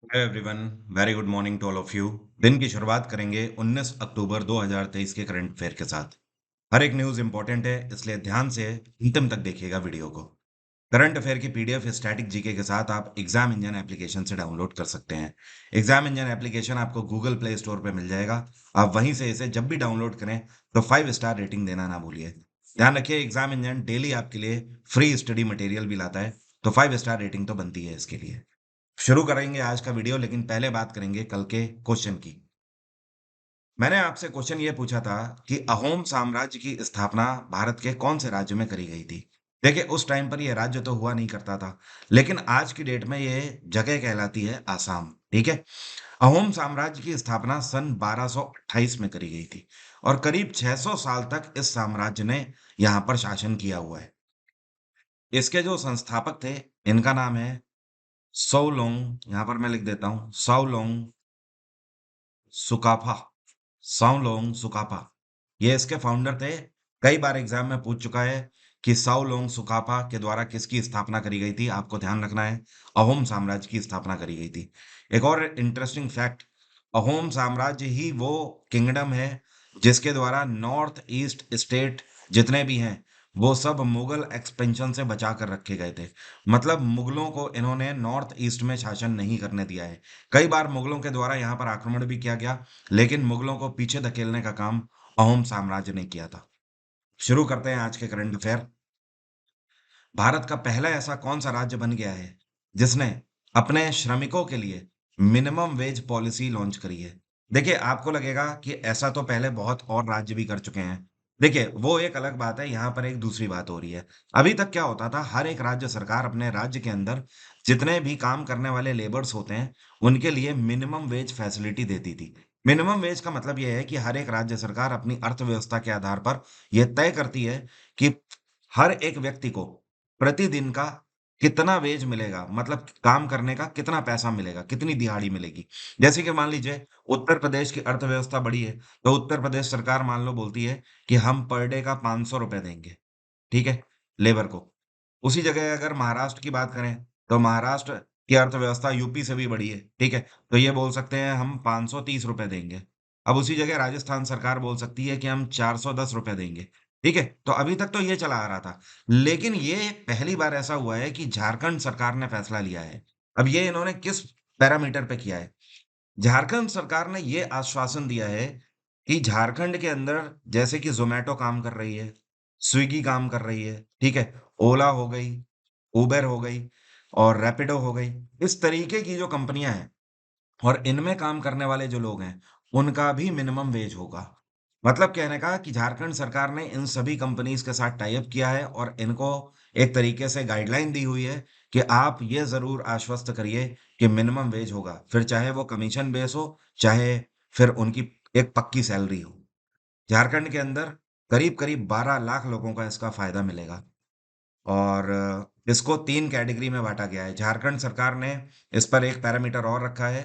Hello everyone. Very good morning to all of you. दिन की शुरुआत करेंगे 19 अक्टूबर 2023 के करंट अफेयर के साथ। हर एक न्यूज़ इंपॉर्टेंट है, इसलिए ध्यान से अंतिम तक देखिएगा वीडियो को। करंट अफेयर की पीडीएफ स्टैटिक जीके के साथ आप एग्जाम इंजन एप्लीकेशन से डाउनलोड कर सकते हैं। एग्जाम इंजन एप्लीकेशन आपको गूगल प्ले स्टोर पर मिल जाएगा। आप वहीं से इसे जब भी डाउनलोड करें तो 5 स्टार रेटिंग देना ना भूलिए। ध्यान रखिए, एग्जाम इंजन डेली आपके लिए फ्री स्टडी मटेरियल भी लाता है, तो 5 स्टार रेटिंग तो बनती है इसके लिए। शुरू करेंगे आज का वीडियो, लेकिन पहले बात करेंगे कल के क्वेश्चन की। मैंने आपसे क्वेश्चन ये पूछा था कि अहोम साम्राज्य की स्थापना भारत के कौन से राज्य में करी गई थी। देखिए, उस टाइम पर ये राज्य तो हुआ नहीं करता था, लेकिन आज की डेट में ये जगह कहलाती है आसाम। ठीक है। अहोम साम्राज्य की स्थापना सन 1228 में करी गई थी और करीब 600 साल तक इस साम्राज्य ने यहाँ पर शासन किया हुआ है। इसके जो संस्थापक थे, इनका नाम है सोलोंग। यहाँ पर मैं लिख देता हूँ, साओलोंग सुकाफा। साओलोंग सुकाफा, ये इसके फाउंडर थे। कई बार एग्जाम में पूछ चुका है कि साओलोंग सुकाफा के द्वारा किसकी स्थापना करी गई थी। आपको ध्यान रखना है, अहोम साम्राज्य की स्थापना करी गई थी। एक और इंटरेस्टिंग फैक्ट, अहोम साम्राज्य ही वो किंगडम है जिसके द्वारा नॉर्थ ईस्ट स्टेट जितने भी हैं वो सब मुगल एक्सपेंशन से बचा कर रखे गए थे। मतलब मुगलों को इन्होंने नॉर्थ ईस्ट में शासन नहीं करने दिया है। कई बार मुगलों के द्वारा यहाँ पर आक्रमण भी किया गया, लेकिन मुगलों को पीछे धकेलने का काम अहोम साम्राज्य ने किया था। शुरू करते हैं आज के करंट अफेयर। भारत का पहला ऐसा कौन सा राज्य बन गया है जिसने अपने श्रमिकों के लिए मिनिमम वेज पॉलिसी लॉन्च करी है। देखिए, आपको लगेगा कि ऐसा तो पहले बहुत और राज्य भी कर चुके हैं। देखिए, वो एक अलग बात है, यहाँ पर एक दूसरी बात हो रही है। अभी तक क्या होता था, हर एक राज्य सरकार अपने राज्य के अंदर जितने भी काम करने वाले लेबर्स होते हैं उनके लिए मिनिमम वेज फैसिलिटी देती थी। मिनिमम वेज का मतलब यह है कि हर एक राज्य सरकार अपनी अर्थव्यवस्था के आधार पर यह तय करती है कि हर एक व्यक्ति को प्रतिदिन का कितना वेज मिलेगा, मतलब काम करने का कितना पैसा मिलेगा, कितनी दिहाड़ी मिलेगी। जैसे कि मान लीजिए, उत्तर प्रदेश की अर्थव्यवस्था बड़ी है, तो उत्तर प्रदेश सरकार मान लो बोलती है कि हम पर डे का 500 रुपए देंगे। ठीक है, लेबर को। उसी जगह अगर महाराष्ट्र की बात करें, तो महाराष्ट्र की अर्थव्यवस्था यूपी से भी बड़ी है। ठीक है, तो ये बोल सकते हैं हम 530 रुपए देंगे। अब उसी जगह राजस्थान सरकार बोल सकती है कि हम 410 रुपए देंगे। ठीक है, तो अभी तक तो ये चला आ रहा था, लेकिन ये पहली बार ऐसा हुआ है कि झारखंड सरकार ने फैसला लिया है। अब ये इन्होंने किस पैरामीटर पे किया है? झारखंड सरकार ने ये आश्वासन दिया है कि झारखंड के अंदर जैसे कि ज़ोमैटो काम कर रही है, स्विगी काम कर रही है, ठीक है? ओला हो गई, उबर हो गई और रैपिडो हो गई। इस तरीके की जो कंपनियाँ हैं और इनमें काम करने वाले जो लोग हैं, उनका भी मिनिमम वेज होगा। मतलब कहने का कि झारखंड सरकार ने इन सभी कंपनीज़ के साथ टाई अप किया है और इनको एक तरीके से गाइडलाइन दी हुई है कि आप ये ज़रूर आश्वस्त करिए कि मिनिमम वेज होगा। फिर चाहे वो कमीशन बेस हो, चाहे फिर उनकी एक पक्की सैलरी हो। झारखंड के अंदर करीब-करीब 12 लाख लोगों का इसका फ़ायदा मिलेगा और इसको 3 कैटेगरी में बाँटा गया है। झारखंड सरकार ने इस पर एक पैरामीटर और रखा है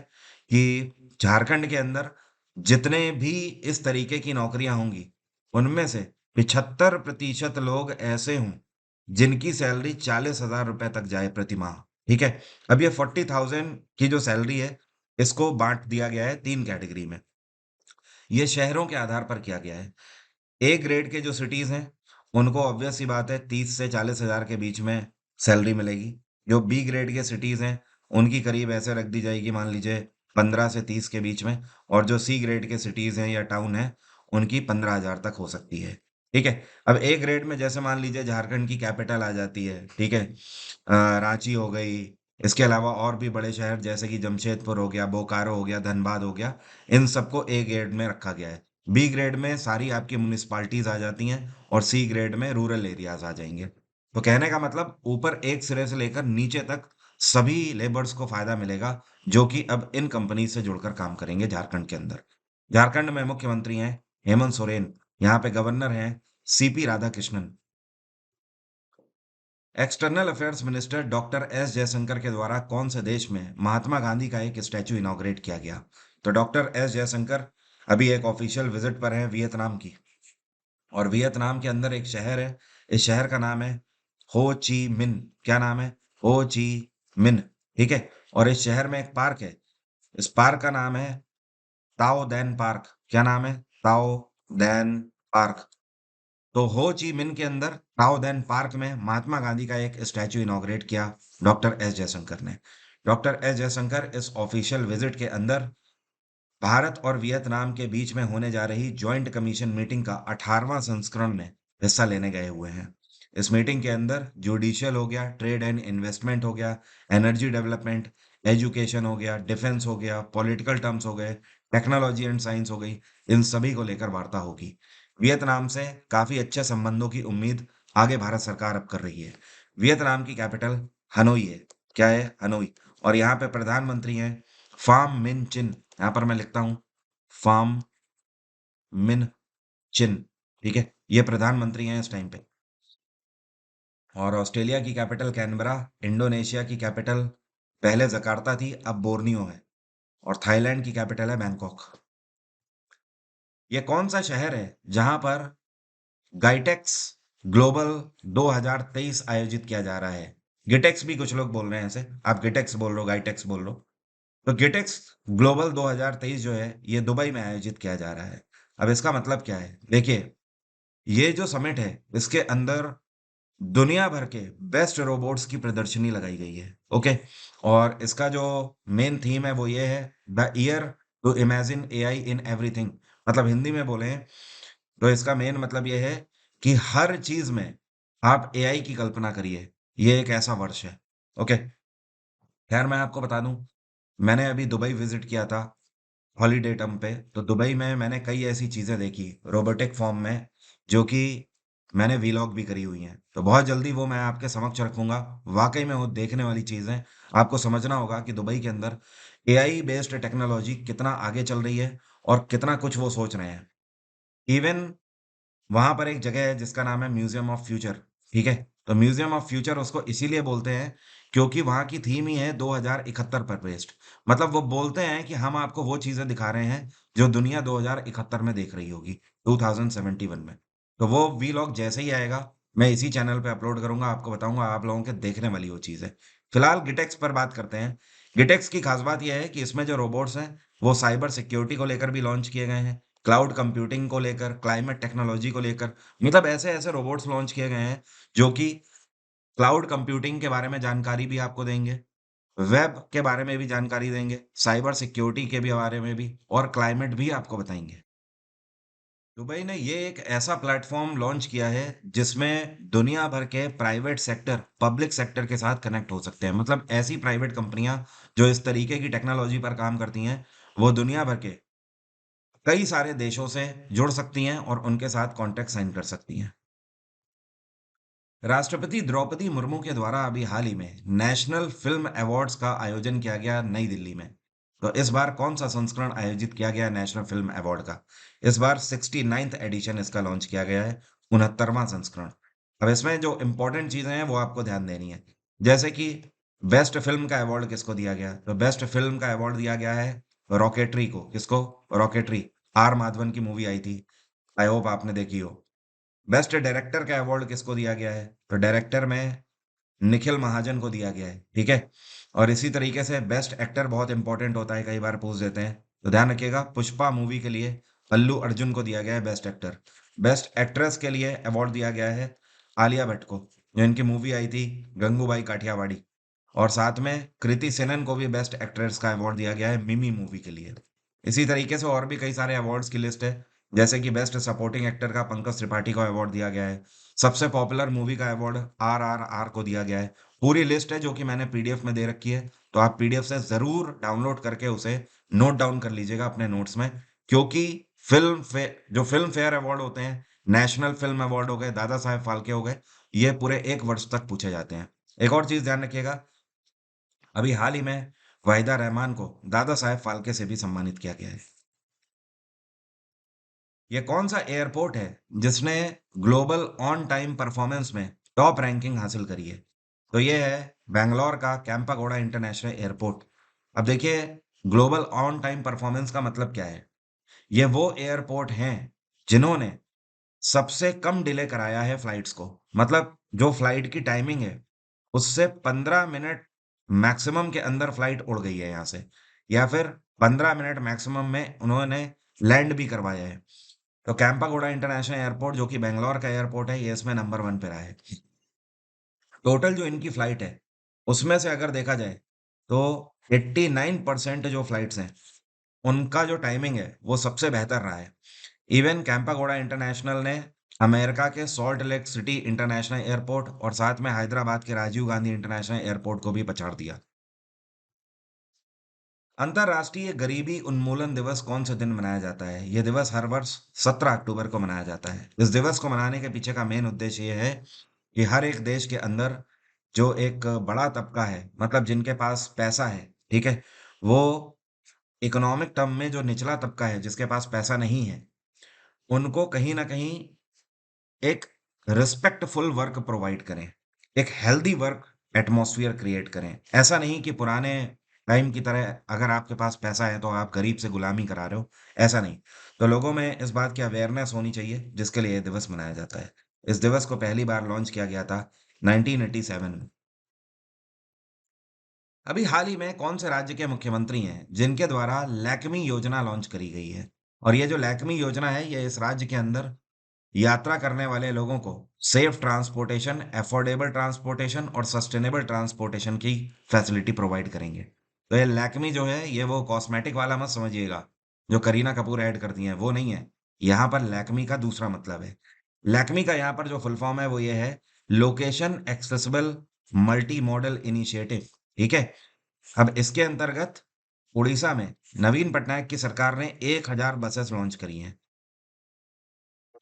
कि झारखंड के अंदर जितने भी इस तरीके की नौकरियाँ होंगी, उनमें से 75% लोग ऐसे हों, जिनकी सैलरी 40,000 रुपए तक जाए प्रति माह। ठीक है? अब ये 40,000 की जो सैलरी है, इसको बाँट दिया गया है 3 कैटेगरी में। ये शहरों के आधार पर किया गया है। ए ग्रेड के जो सिटीज़ हैं, उनको ऑब्वियस सी बात है 30 से 40,000 के बीच में सैलरी मिलेगी। जो बी ग्रेड के सिटीज़ हैं, उनकी करीब ऐसे रख दी जाएगी, मान लीजिए 15 से 30 के बीच में, और जो सी ग्रेड के सिटीज़ हैं या टाउन हैं, उनकी 15,000 तक हो सकती है। ठीक है? अब ए ग्रेड में जैसे मान लीजिए झारखंड की कैपिटल आ जाती है, ठीक है? रांची हो गई, इसके अलावा और भी बड़े शहर जैसे कि जमशेदपुर हो गया, बोकारो हो गया, धनबाद हो गया, इन सबको ए ग्रेड में रखा गया है। बी ग्रेड में सारी आपकी म्युनिसिपैलिटीज़ आ जाती हैं और सी ग्रेड में रूरल एरियाज़ आ जाएँगे। तो कहने का मतलब, ऊपर एक सिरे से लेकर नीचे तक सभी लेबर्स को फ़ायदा मिलेगा, जो कि अब इन कंपनी से जुड़कर काम करेंगे झारखंड के अंदर। झारखंड में मुख्यमंत्री हैं हेमंत सोरेन, यहाँ पे गवर्नर हैं CP Radhakrishnan. External affairs minister doctor S Jaishankar के द्वारा कौन से देश में महात्मा गांधी का एक स्टैचू इनॉग्रेट किया गया? तो डॉक्टर एस जयशंकर अभी एक ऑफिशियल विजिट पर हैं वियतनाम की, और वियतनाम के अंदर एक शहर है। इस शहर का नाम है हो ची मिन। क्या नाम है? हो ची मिन। ठीक है, और इस शहर में एक पार्क है इस पार्क का नाम है ताओ दैन पार्क। क्या नाम है? ताओ दैन पार्क। तो हो ची मिन्ह के अंदर ताओ दैन पार्क में महात्मा गांधी का एक स्टैचू इनॉग्रेट किया डॉक्टर एस जयशंकर ने। डॉक्टर एस जयशंकर इस ऑफिशियल विजिट के अंदर भारत और वियतनाम के बीच में होने जा रही जॉइंट कमीशन मीटिंग का 18वां संस्करण में हिस्सा लेने गए हुए हैं। इस मीटिंग के अंदर जुडिशियल हो गया, ट्रेड एंड इन्वेस्टमेंट हो गया, एनर्जी डेवलपमेंट, एजुकेशन हो गया, डिफेंस हो गया, पॉलिटिकल टर्म्स हो गए, टेक्नोलॉजी एंड साइंस हो गई। इन सभी को लेकर वार्ता होगी। वियतनाम से काफी अच्छे संबंधों की उम्मीद आगे भारत सरकार अब कर रही है। वियतनाम की कैपिटल हनोई है। क्या है? हनोई। और यहाँ पे प्रधानमंत्री हैं फाम मिन चिन। यहाँ पर मैं लिखता हूँ फाम मिन चिन। ठीक है, ये प्रधानमंत्री हैं इस टाइम पे। और ऑस्ट्रेलिया की कैपिटल कैनबरा, इंडोनेशिया की कैपिटल पहले जकार्ता थी, अब बोर्नियो है। और थाईलैंड की कैपिटल है बैंकॉक। ये कौन सा शहर है जहां पर गाइटेक्स ग्लोबल 2023 आयोजित किया जा रहा है? गिटेक्स भी कुछ लोग बोल रहे हैं ऐसे, आप गिटेक्स बोल रहे हो, गाइटेक्स बोल रहे हो। तो गिटेक्स ग्लोबल 2023 जो है ये दुबई में आयोजित किया जा रहा है। अब इसका मतलब क्या है? देखिए, ये जो समिट है इसके अंदर दुनिया भर के बेस्ट रोबोट्स की प्रदर्शनी लगाई गई है। ओके। और इसका जो मेन थीम है वो ये है, the year to imagine AI in everything. मतलब हिंदी में बोले तो इसका मेन मतलब ये है कि हर चीज में आप एआई की कल्पना करिए। ये एक ऐसा वर्ष है। ओके। खैर मैं आपको बता दूं, मैंने अभी दुबई विजिट किया था हॉलीडे टर्म पे। तो दुबई में मैंने कई ऐसी चीजें देखी रोबोटिक फॉर्म में, जो कि मैंने वीलॉग भी करी हुई हैं। तो बहुत जल्दी वो मैं आपके समक्ष रखूंगा। वाकई में वो देखने वाली चीज है। आपको समझना होगा कि दुबई के अंदर एआई बेस्ड टेक्नोलॉजी कितना आगे चल रही है और कितना कुछ वो सोच रहे हैं। इवन वहां पर एक जगह है जिसका नाम है म्यूजियम ऑफ फ्यूचर। ठीक है। तो म्यूजियम ऑफ फ्यूचर उसको इसीलिए बोलते हैं क्योंकि वहां की थीम ही है 2071 पर बेस्ड। मतलब वो बोलते हैं कि हम आपको वो चीजें दिखा रहे हैं जो दुनिया 2071 में देख रही होगी, 2071 में। तो वो वीलॉग जैसे ही आएगा मैं इसी चैनल पे अपलोड करूंगा, आपको बताऊंगा, आप लोगों के देखने वाली वो चीज है। फिलहाल गिटेक्स पर बात करते हैं। गिटेक्स की खास बात यह है कि इसमें जो रोबोट्स हैं वो साइबर सिक्योरिटी को लेकर भी लॉन्च किए गए हैं, क्लाउड कंप्यूटिंग को लेकर, क्लाइमेट टेक्नोलॉजी को लेकर। मतलब ऐसे ऐसे रोबोट्स लॉन्च किए गए हैं जो कि क्लाउड कंप्यूटिंग के बारे में जानकारी भी आपको देंगे, वेब के बारे में भी जानकारी देंगे, साइबर सिक्योरिटी के भी बारे में भी, और क्लाइमेट भी आपको बताएंगे। दुबई ने ये एक ऐसा प्लेटफॉर्म लॉन्च किया है जिसमें दुनिया भर के प्राइवेट सेक्टर पब्लिक सेक्टर के साथ कनेक्ट हो सकते हैं। मतलब ऐसी प्राइवेट कंपनियां जो इस तरीके की टेक्नोलॉजी पर काम करती हैं वो दुनिया भर के कई सारे देशों से जुड़ सकती हैं और उनके साथ कॉन्ट्रैक्ट साइन कर सकती हैं। राष्ट्रपति द्रौपदी मुर्मू के द्वारा अभी हाल ही में नेशनल फिल्म अवार्ड्स का आयोजन किया गया नई दिल्ली में। तो इस बार कौन सा संस्करण आयोजित किया गया नेशनल फिल्म अवार्ड का? इस बार 69th एडिशन इसका लॉन्च किया गया है, 69वां संस्करण। अब इसमें जो इंपॉर्टेंट चीजें हैं वो आपको ध्यान देनी है। जैसे कि बेस्ट फिल्म का अवार्ड किसको दिया गया? तो बेस्ट फिल्म का अवार्ड दिया गया है रॉकेटरी को। किसको? रॉकेटरी। आर माधवन की मूवी आई थी, आई होप आपने देखी हो। बेस्ट डायरेक्टर का अवार्ड किसको दिया गया है? तो डायरेक्टर में निखिल महाजन को दिया गया है। ठीक है। और इसी तरीके से बेस्ट एक्टर बहुत इंपॉर्टेंट होता है, कई बार पूछ देते हैं, तो ध्यान रखिएगा, पुष्पा मूवी के लिए अल्लू अर्जुन को दिया गया है बेस्ट एक्टर। बेस्ट एक्ट्रेस के लिए अवार्ड दिया गया है आलिया भट्ट को, जो इनकी मूवी आई थी गंगूबाई काठियावाड़ी। और साथ में कृति सेनन को भी बेस्ट एक्ट्रेस का अवार्ड दिया गया है मिमी मूवी के लिए। इसी तरीके से और भी कई सारे अवार्ड्स की लिस्ट है। जैसे कि बेस्ट सपोर्टिंग एक्टर का पंकज त्रिपाठी को अवार्ड दिया गया है। सबसे पॉपुलर मूवी का अवार्ड RRR को दिया गया है। पूरी लिस्ट है जो कि मैंने पीडीएफ में दे रखी है, तो आप पीडीएफ से जरूर डाउनलोड करके उसे नोट डाउन कर लीजिएगा अपने नोट्स में। क्योंकि जो फिल्म फेयर अवार्ड होते हैं, नेशनल फिल्म अवार्ड हो गए, दादा साहेब फाल्के हो गए, ये पूरे एक वर्ष तक पूछे जाते हैं। एक और चीज ध्यान रखिएगा, अभी हाल ही में वाहिदा रहमान को दादा साहेब फाल्के से भी सम्मानित किया गया है। ये कौन सा एयरपोर्ट है जिसने ग्लोबल ऑन टाइम परफॉर्मेंस में टॉप रैंकिंग हासिल करी है? तो ये है बैंगलोर का कैंपागोड़ा इंटरनेशनल एयरपोर्ट। अब देखिए, ग्लोबल ऑन टाइम परफॉर्मेंस का मतलब क्या है? ये वो एयरपोर्ट हैं जिन्होंने सबसे कम डिले कराया है फ्लाइट्स को। मतलब जो फ्लाइट की टाइमिंग है उससे 15 मिनट मैक्सिमम के अंदर फ्लाइट उड़ गई है यहाँ से, या फिर 15 मिनट मैक्सिमम में उन्होंने लैंड भी करवाया है। तो कैंपागोड़ा इंटरनेशनल एयरपोर्ट जो कि बैंगलोर का एयरपोर्ट है, ये इसमें नंबर 1 पे रहा है। टोटल जो इनकी फ्लाइट है, उसमें से अगर देखा जाए तो 89% जो फ्लाइट्स हैं, उनका जो टाइमिंग है, वो सबसे बेहतर रहा है। इवन कैंपागोड़ा इंटरनेशनल ने अमेरिका के salt lake city international airport और साथ में हैदराबाद के राजीव गांधी इंटरनेशनल एयरपोर्ट को भी पछाड़ दिया। अंतर्राष्ट्रीय गरीबी उन्मूलन दिवस कौन से दिन मनाया जाता है? ये दिवस हर वर्ष 17 अक्टूबर को मनाया जाता है। इस दिवस को मनाने के पीछे का मेन उद्देश्य ये है कि हर एक देश के अंदर जो एक बड़ा तबका है, मतलब जिनके पास पैसा है, ठीक है? वो इकोनॉमिक टर्म में जो निचला तबका है, जिसके पास पैसा नहीं है, उनको कहीं न कहीं एक रिस्पेक्टफुल वर्क प्रोवाइड करें, एक हेल्दी वर्क एटमॉस्फेयर क्रिएट करें। ऐसा नहीं कि पुराने टाइम की तरह अगर आपके पास पैसा है तो आप गरीब से गुलामी करा रहे हो, ऐसा नहीं। तो लोगों में इस बात की अवेयरनेस होनी चाहिए जिसके लिए ये दिवस मनाया जाता है। इस दिवस को पहली बार लॉन्च किया गया था 1987 में। अभी हाल ही में कौन से राज्य के मुख्यमंत्री हैं जिनके द्वारा लैक्मी योजना लॉन्च करी गई है? और ये जो लैक्मी योजना है, ये इस राज्य के अंदर यात्रा करने वाले लोगों को सेफ ट्रांसपोर्टेशन, अफोर्डेबल ट्रांसपोर्टेशन और सस्टेनेबल ट्रांसपोर्टेशन की फैसिलिटी प्रोवाइड करेंगे। तो ये लैक्मी जो है, ये वो कॉस्मेटिक वाला मत समझिएगा, जो करीना कपूर ऐड करती हैं, वो नहीं है। यहाँ पर लैक्मी का दूसरा मतलब है। लैक्मी का यहाँ पर जो फुल फॉर्म है वो ये है, location accessible multi modal initiative, ठीक है? अब इसके अंतर्गत उड़ीसा में नवीन पटनायक की सरकार ने 1000 बसेस लॉन्च करी हैं।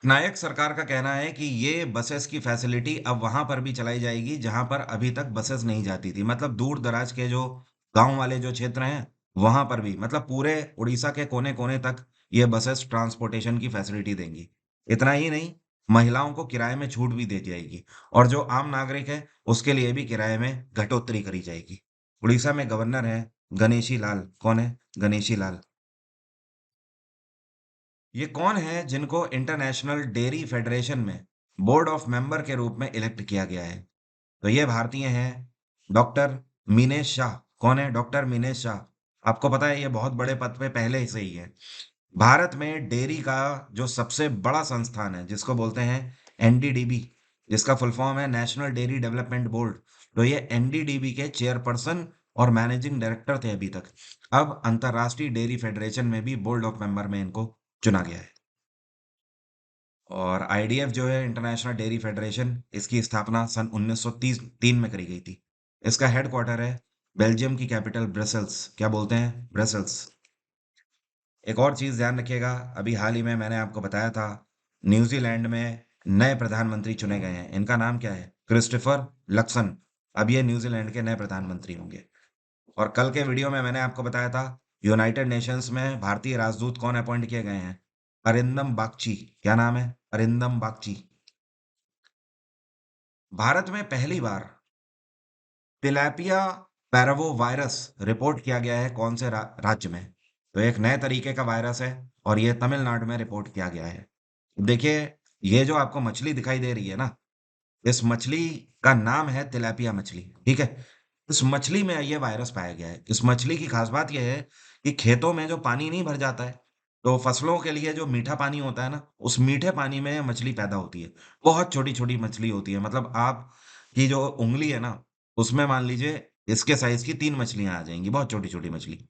नायक सरकार का कहना है कि ये बसेस की फैसिलिटी अब वहां पर भी चलाई जाएगी जहां पर अभी तक बसेस नहीं जाती थी, मतलब दूर दराज के जो गांव वाले जो क्षेत्र हैं, वहां पर भी, मतलब पूरे उड़ीसा के कोने कोने तक ये बसेस ट्रांसपोर्टेशन की फैसिलिटी देंगी। इतना ही नहीं, महिलाओं को किराए में छूट भी दी जाएगी और जो आम नागरिक है उसके लिए भी किराए में घटोतरी करी जाएगी। उड़ीसा में गवर्नर है गणेशी लाल। कौन है? गणेशी लाल। ये कौन है जिनको इंटरनेशनल डेयरी फेडरेशन में बोर्ड ऑफ मेंबर के रूप में इलेक्ट किया गया है? तो ये भारतीय हैं, डॉक्टर मीनेश शाह। कौन है डॉक्टर मीनेश शाह? आपको पता है ये बहुत बड़े पद पे पहले से ही है। भारत में डेयरी का जो सबसे बड़ा संस्थान है, जिसको बोलते हैं एनडीडीबी, जिसका फुल फॉर्म है नेशनल डेयरी डेवलपमेंट बोर्ड। तो ये एनडीडीबी के चेयरपर्सन और मैनेजिंग डायरेक्टर थे अभी तक। अब अंतर्राष्ट्रीय डेयरी फेडरेशन में भी बोर्ड ऑफ मेंबर में इनको चुना गया है। और आईडीएफ जो है इंटरनेशनल डेयरी फेडरेशन, इसकी स्थापना सन 1930 में करी गई थी। इसका हेडक्वार्टर है बेल्जियम की कैपिटल ब्रसेल्स। क्या बोलते हैं? ब्रसेल्स। एक और चीज ध्यान रखिएगा, अभी हाल ही में मैंने आपको बताया था न्यूजीलैंड में नए प्रधानमंत्री चुने गए हैं। इनका नाम क्या है? Christopher Luxon. अब ये न्यूजीलैंड के नए प्रधानमंत्री होंगे। और कल के वीडियो में मैंने आपको बताया था यूनाइटेड नेशंस में भारतीय राजदूत कौन अपॉइंट किए गए हैं? अरिंदम बागची। क्या नाम है? अरिंदम बागची। भारत में पहली बार तिलैपिया पैरावो वायरस रिपोर्ट किया गया है कौन से राज्य में? तो एक नए तरीके का वायरस है और ये तमिलनाडु में रिपोर्ट किया गया है। देखिए, ये जो आपको मछली दिखाई दे रही है ना, इस मछली का नाम है तिलैपिया मछली, ठीक है? इस मछली में ये वायरस पाया गया है। इस मछली की खास बात ये है कि खेतों में जो पानी नहीं भर जाता है, तो फसलों के लिए जो मीठा पानी होता है ना, उस मीठे पानी में ये मछली पैदा होती है। बहुत छोटी-छोटी मछली होती है, मतलब आपकी जो उँगली है ना, उसमें मान लीजिए इसके साइज़ की 3 मछलियाँ आ जाएँगी, बहुत छोटी-छोटी मछली।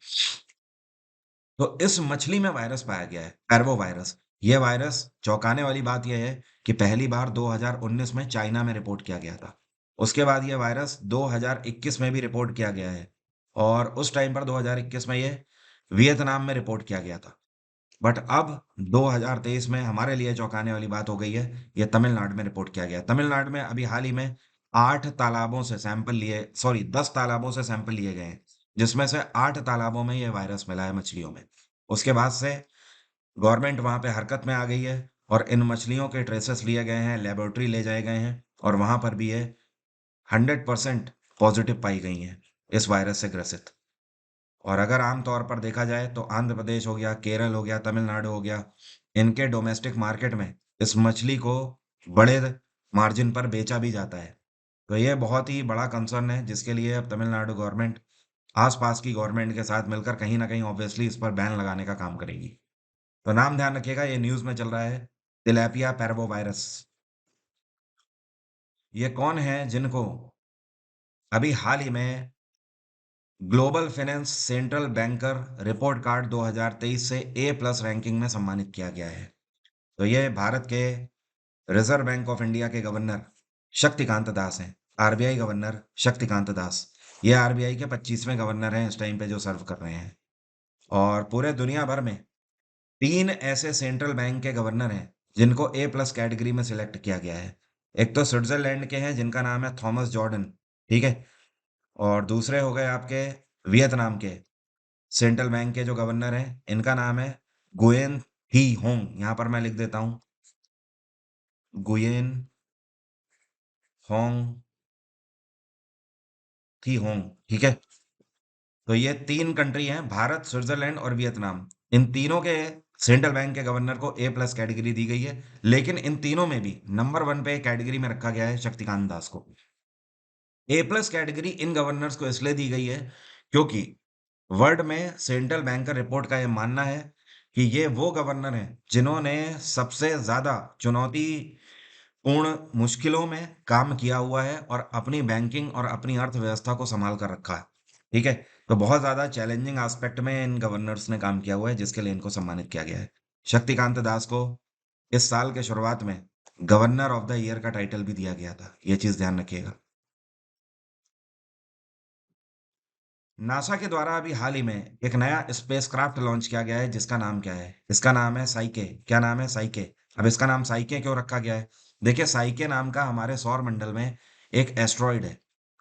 तो इस मछली में वायरस पाया गया है, पैरवो वायरस। ये वायरस, चौंकाने वाली बात ये है कि पहली बार 2019 में चाइना में रिपोर्ट किया गया था। उसके बाद ये वायरस 2021 में भी रिपोर्ट किया गया है और उस टाइम पर 2021 में ये वियतनाम में रिपोर्ट किया गया था। बट अब 2023 में हमारे लिए चौंकाने वाली बात हो गई है, ये तमिलनाडु में रिपोर्ट किया गया है। तमिलनाडु में अभी हाल ही में 8 तालाबों से सैंपल लिए, सॉरी 10 तालाबों से सैंपल लिए गए हैं, जिसमें से 8 तालाबों में ये वायरस मिला है मछलियों में। उसके बाद से गवर्नमेंट वहाँ पे हरकत में आ गई है और इन मछलियों के ट्रेसेस लिए गए हैं, लेबोरेटरी ले जाए गए हैं और वहाँ पर भी ये 100% पॉजिटिव पाई गई हैं इस वायरस से ग्रसित। और अगर आम तौर पर देखा जाए तो आंध्र प्रदेश हो गया, केरल हो गया, तमिलनाडु हो गया, इनके डोमेस्टिक मार्केट में इस मछली को बड़े मार्जिन पर बेचा भी जाता है। तो ये बहुत ही बड़ा कंसर्न है जिसके लिए अब तमिलनाडु गवर्नमेंट आसपास की गवर्नमेंट के साथ मिलकर कहीं ना कहीं ऑब्वियसली इस पर बैन लगाने का काम करेगी। तो नाम ध्यान रखिएगा, ये न्यूज़ में चल रहा है, तिलैपिया पैरवोवायरस। ये कौन है जिनको अभी हाल ही में global finance central banker report card 2023 से ए प्लस रैंकिंग में सम्मानित किया गया है? तो ये भारत के रिजर्व बैंक ऑफ इंडिया के गवर्नर शक्तिकांत दास हैं। RBI governor Shaktikanta Das. ये आरबीआई के 25वें गवर्नर हैं इस टाइम पे जो सर्व कर रहे हैं। और पूरे दुनिया भर में 3 ऐसे सेंट्रल बैंक के गवर्नर हैं जिनको ए प्लस कैटेगरी में सिलेक्ट किया गया है। एक तो स्विट्जरलैंड के हैं जिनका नाम है थॉमस जॉर्डन, ठीक है? और दूसरे हो गए आपके वियतनाम के सेंट्रल बैंक के जो गवर्नर हैं, इनका नाम है गुयेन ही होंग। यहाँ पर मैं लिख देता हूँ, गुयेन होंग थी होंग, ठीक है? तो ये 3 कंट्री हैं, भारत, स्विट्जरलैंड और वियतनाम। इन तीनों के सेंट्रल बैंक के गवर्नर को ए प्लस कैटेगरी दी गई है, लेकिन इन तीनों में भी नंबर 1 पे कैटेगरी में रखा गया है शक्तिकांत दास को। ए प्लस कैटेगरी इन गवर्नर्स को इसलिए दी गई है क्योंकि वर्ल्ड में सेंट्रल बैंकर रिपोर्ट का यह मानना है कि ये वो गवर्नर हैं जिन्होंने सबसे ज्यादा चुनौतीपूर्ण मुश्किलों में काम किया हुआ है और अपनी बैंकिंग और अपनी अर्थव्यवस्था को संभाल कर रखा है, ठीक है? तो बहुत ज्यादा चैलेंजिंग एस्पेक्ट में इन गवर्नर्स ने काम किया हुआ है, जिसके लिए इनको सम्मानित किया गया है। शक्तिकांत दास को इस साल के शुरुआत में गवर्नर ऑफ द ईयर का टाइटल भी दिया गया था, ये चीज ध्यान रखिएगा। नासा के द्वारा अभी हाल ही में एक नया स्पेसक्राफ्ट लॉन्च किया गया है जिसका नाम क्या है? इसका नाम है साइके। क्या नाम है? साइके। अब इसका नाम साइके क्यों रखा गया है? देखिए, साइके नाम का हमारे सौर मंडल में एक एस्ट्रॉइड है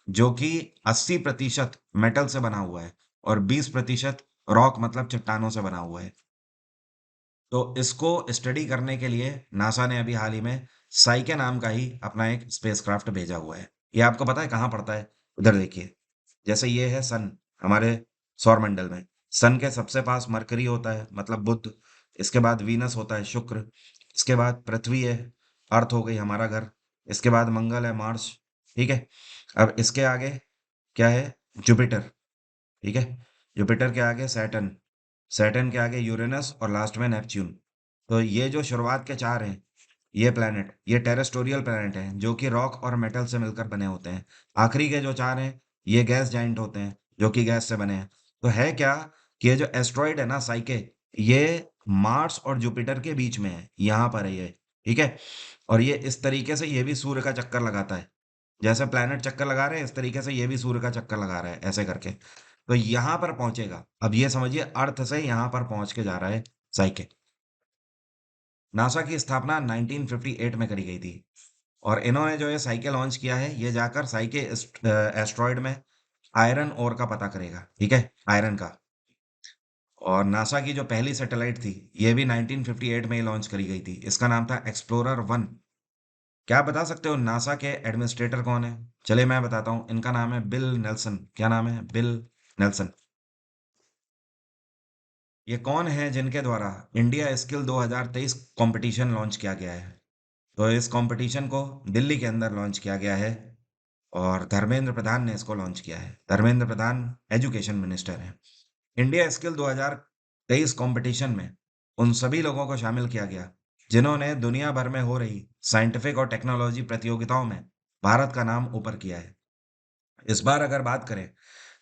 जो कि 80% मेटल से बना हुआ है और 20% रॉक मतलब चट्टानों से बना हुआ है। तो इसको स्टडी करने के लिए नासा ने अभी हाल ही में साइके नाम का ही अपना एक स्पेसक्राफ्ट भेजा हुआ है। ये आपको पता है कहाँ पड़ता है? उधर देखिए, जैसे ये है सन हमारे सौरमंडल में। सन के सबसे पास मरकरी होता है मतलब बुध, इसके बाद वीनस होता है शुक्र, इसके बाद पृथ्वी है, अर्थ हो गई हमारा घर, इसके बाद मंगल है, मार्स, ठीक है? अब इसके आगे क्या है? जुपिटर, ठीक है? जुपिटर के आगे सैटर्न, सैटर्न के आगे यूरेनस और लास्ट में नेपच्यून। तो ये जो शुरुआत के 4 हैं, ये प्लैनेट, ये टेरेस्टोरियल प्लैनेट हैं जो कि रॉक और मेटल से मिलकर बने होते हैं। आखिरी के जो 4 हैं, ये गैस जाइंट होते हैं जो कि गैस से बने हैं। तो है क्या कि ये जो एस्ट्रॉइड है ना साइके, ये मार्स और जुपिटर के बीच में है, यहाँ पर है ये, ठीक है? और ये इस तरीके से ये भी सूर्य का चक्कर लगाता है। जैसे प्लैनेट चक्कर लगा रहे हैं इस तरीके से ये भी सूर्य का चक्कर लगा रहा है, ऐसे करके। तो यहाँ पर पहुंचेगा। अब ये समझिए अर्थ से यहाँ पर पहुंच के जा रहा है साइके। नासा की स्थापना 1958 में करी गई थी और इन्होंने जो ये साइकिल लॉन्च किया है, ये जाकर साइके एस्ट्रॉयड में आयरन ओर का पता करेगा, ठीक है? आयरन का। और नासा की जो पहली सैटेलाइट थी, ये भी 1958 में ही लॉन्च करी गई थी। इसका नाम था एक्सप्लोरर 1। क्या आप बता सकते हो नासा के एडमिनिस्ट्रेटर कौन है? चलिए मैं बताता हूँ, इनका नाम है बिल नेल्सन। क्या नाम है? Bill Nelson. ये कौन है जिनके द्वारा इंडिया स्किल 2023 कंपटीशन लॉन्च किया गया है? तो इस कंपटीशन को दिल्ली के अंदर लॉन्च किया गया है और धर्मेंद्र प्रधान ने इसको लॉन्च किया है। धर्मेंद्र प्रधान एजुकेशन मिनिस्टर हैं। इंडिया स्किल 2023 कंपटीशन में उन सभी लोगों को शामिल किया गया जिन्होंने दुनिया भर में हो रही साइंटिफिक और टेक्नोलॉजी प्रतियोगिताओं में भारत का नाम ऊपर किया है। इस बार अगर बात करें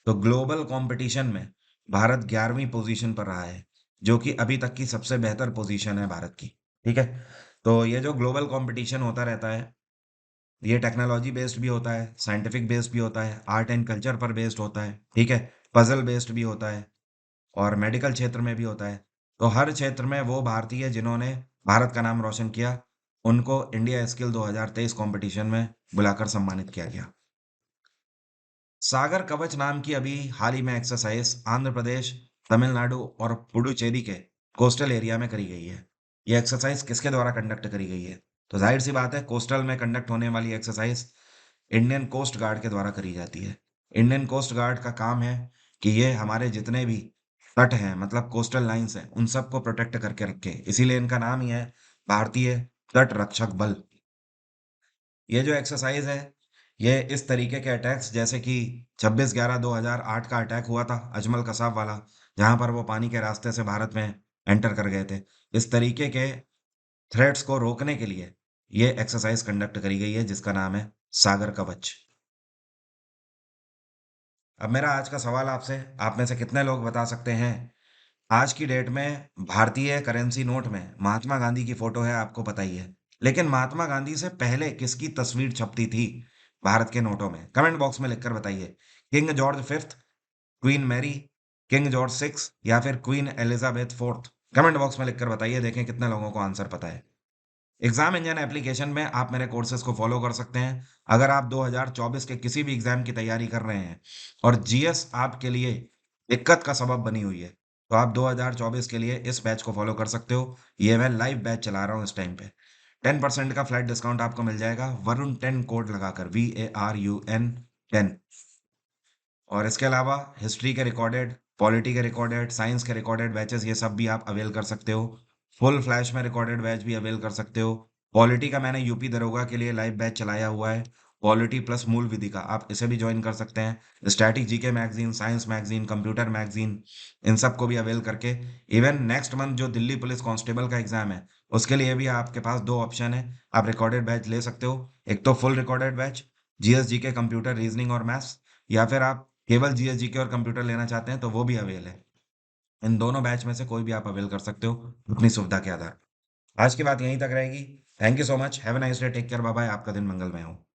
तो ग्लोबल कंपटीशन में भारत 11वीं पोजीशन पर रहा है, जो कि अभी तक की सबसे बेहतर पोजीशन है भारत की, ठीक है? तो ये जो ग्लोबल कंपटीशन होता रहता है, ये टेक्नोलॉजी बेस्ड भी होता है, साइंटिफिक बेस्ड भी होता है, आर्ट एंड कल्चर पर बेस्ड होता है, ठीक है? पजल बेस्ड भी होता है और मेडिकल क्षेत्र में भी होता है। तो हर क्षेत्र में वो भारतीय जिन्होंने भारत का नाम रोशन किया, उनको इंडिया स्किल 2023 कंपटीशन में बुलाकर सम्मानित किया गया। सागर कवच नाम की अभी हाल ही में एक्सरसाइज आंध्र प्रदेश, तमिलनाडु और पुडुचेरी के कोस्टल एरिया में करी गई है। ये एक्सरसाइज किसके द्वारा कंडक्ट करी गई है? तो जाहिर सी बात है, कोस्टल में कंडक्ट होने वाली एक्सरसाइज इंडियन कोस्ट गार्ड के द्वारा करी जाती है। इंडियन कोस्ट गार्ड का काम है कि ये हमारे जितने भी तट हैं मतलब कोस्टल लाइंस हैं उन सबको प्रोटेक्ट करके रखे, इसीलिए इनका नाम ही है भारतीय तट रक्षक बल। ये जो एक्सरसाइज है, ये इस तरीके के अटैक्स जैसे कि 26/11/2008 का अटैक हुआ था अजमल कसाब वाला, जहाँ पर वो पानी के रास्ते से भारत में एंटर कर गए थे। इस तरीके के थ्रेट्स को रोकने के लिए ये एक्सरसाइज कंडक्ट करी गई है जिसका नाम है सागर कवच। अब मेरा आज का सवाल आपसे, आप में से कितने लोग बता सकते हैं, आज की डेट में भारतीय करेंसी नोट में महात्मा गांधी की फोटो है, आपको पता ही है। लेकिन महात्मा गांधी से पहले किसकी तस्वीर छपती थी भारत के नोटों में? कमेंट बॉक्स में लिखकर बताइए। King George fifth, Queen Mary, King George six या फिर Queen Elizabeth fourth? Comment box में लिखकर बताइए, देखें कितने लोगों को आंसर पता है। एग्जाम इंजन एप्लीकेशन में आप मेरे कोर्सेज को फॉलो कर सकते हैं। अगर आप 2024 के किसी भी एग्जाम की तैयारी कर रहे हैं और जीएस आपके लिए दिक्कत का सबब बनी हुई है, तो आप 2024 के लिए इस बैच को फॉलो कर सकते हो। ये मैं लाइव बैच चला रहा हूँ इस टाइम पे। 10% का फ्लैट डिस्काउंट आपको मिल जाएगा वरुण 10 कोड लगाकर, VARUN 10। और इसके अलावा हिस्ट्री के रिकॉर्डेड, पॉलिटी के रिकॉर्डेड, साइंस के रिकॉर्डेड बैचेस ये सब भी आप अवेल कर सकते हो। फुल फ्लैश में रिकॉर्डेड बैच भी अवेल कर सकते हो। पॉलिटी का मैंने यूपी दरोगा के लिए लाइव बैच चलाया हुआ है, पॉलिटी प्लस मूल विधि का, आप इसे भी ज्वाइन कर सकते हैं। Static GK magazine, science magazine, computer magazine, इन सब को भी अवेल करके इवन नेक्स्ट मंथ जो दिल्ली पुलिस कांस्टेबल का एग्जाम है उसके लिए भी आपके पास दो ऑप्शन है, आप रिकॉर्डेड बैच ले सकते हो। एक तो full recorded batch GS GK computer reasoning और मैथ्स, या फिर आप केवल जीएस जीके और कंप्यूटर लेना चाहते हैं तो वो भी अवेल है। इन दोनों बैच में से कोई भी आप अवेल कर सकते हो अपनी सुविधा के आधार पर। आज की बात यहीं तक रहेगी। Thank you so much, have a nice day, take care, bye bye, आपका दिन मंगलमय हो।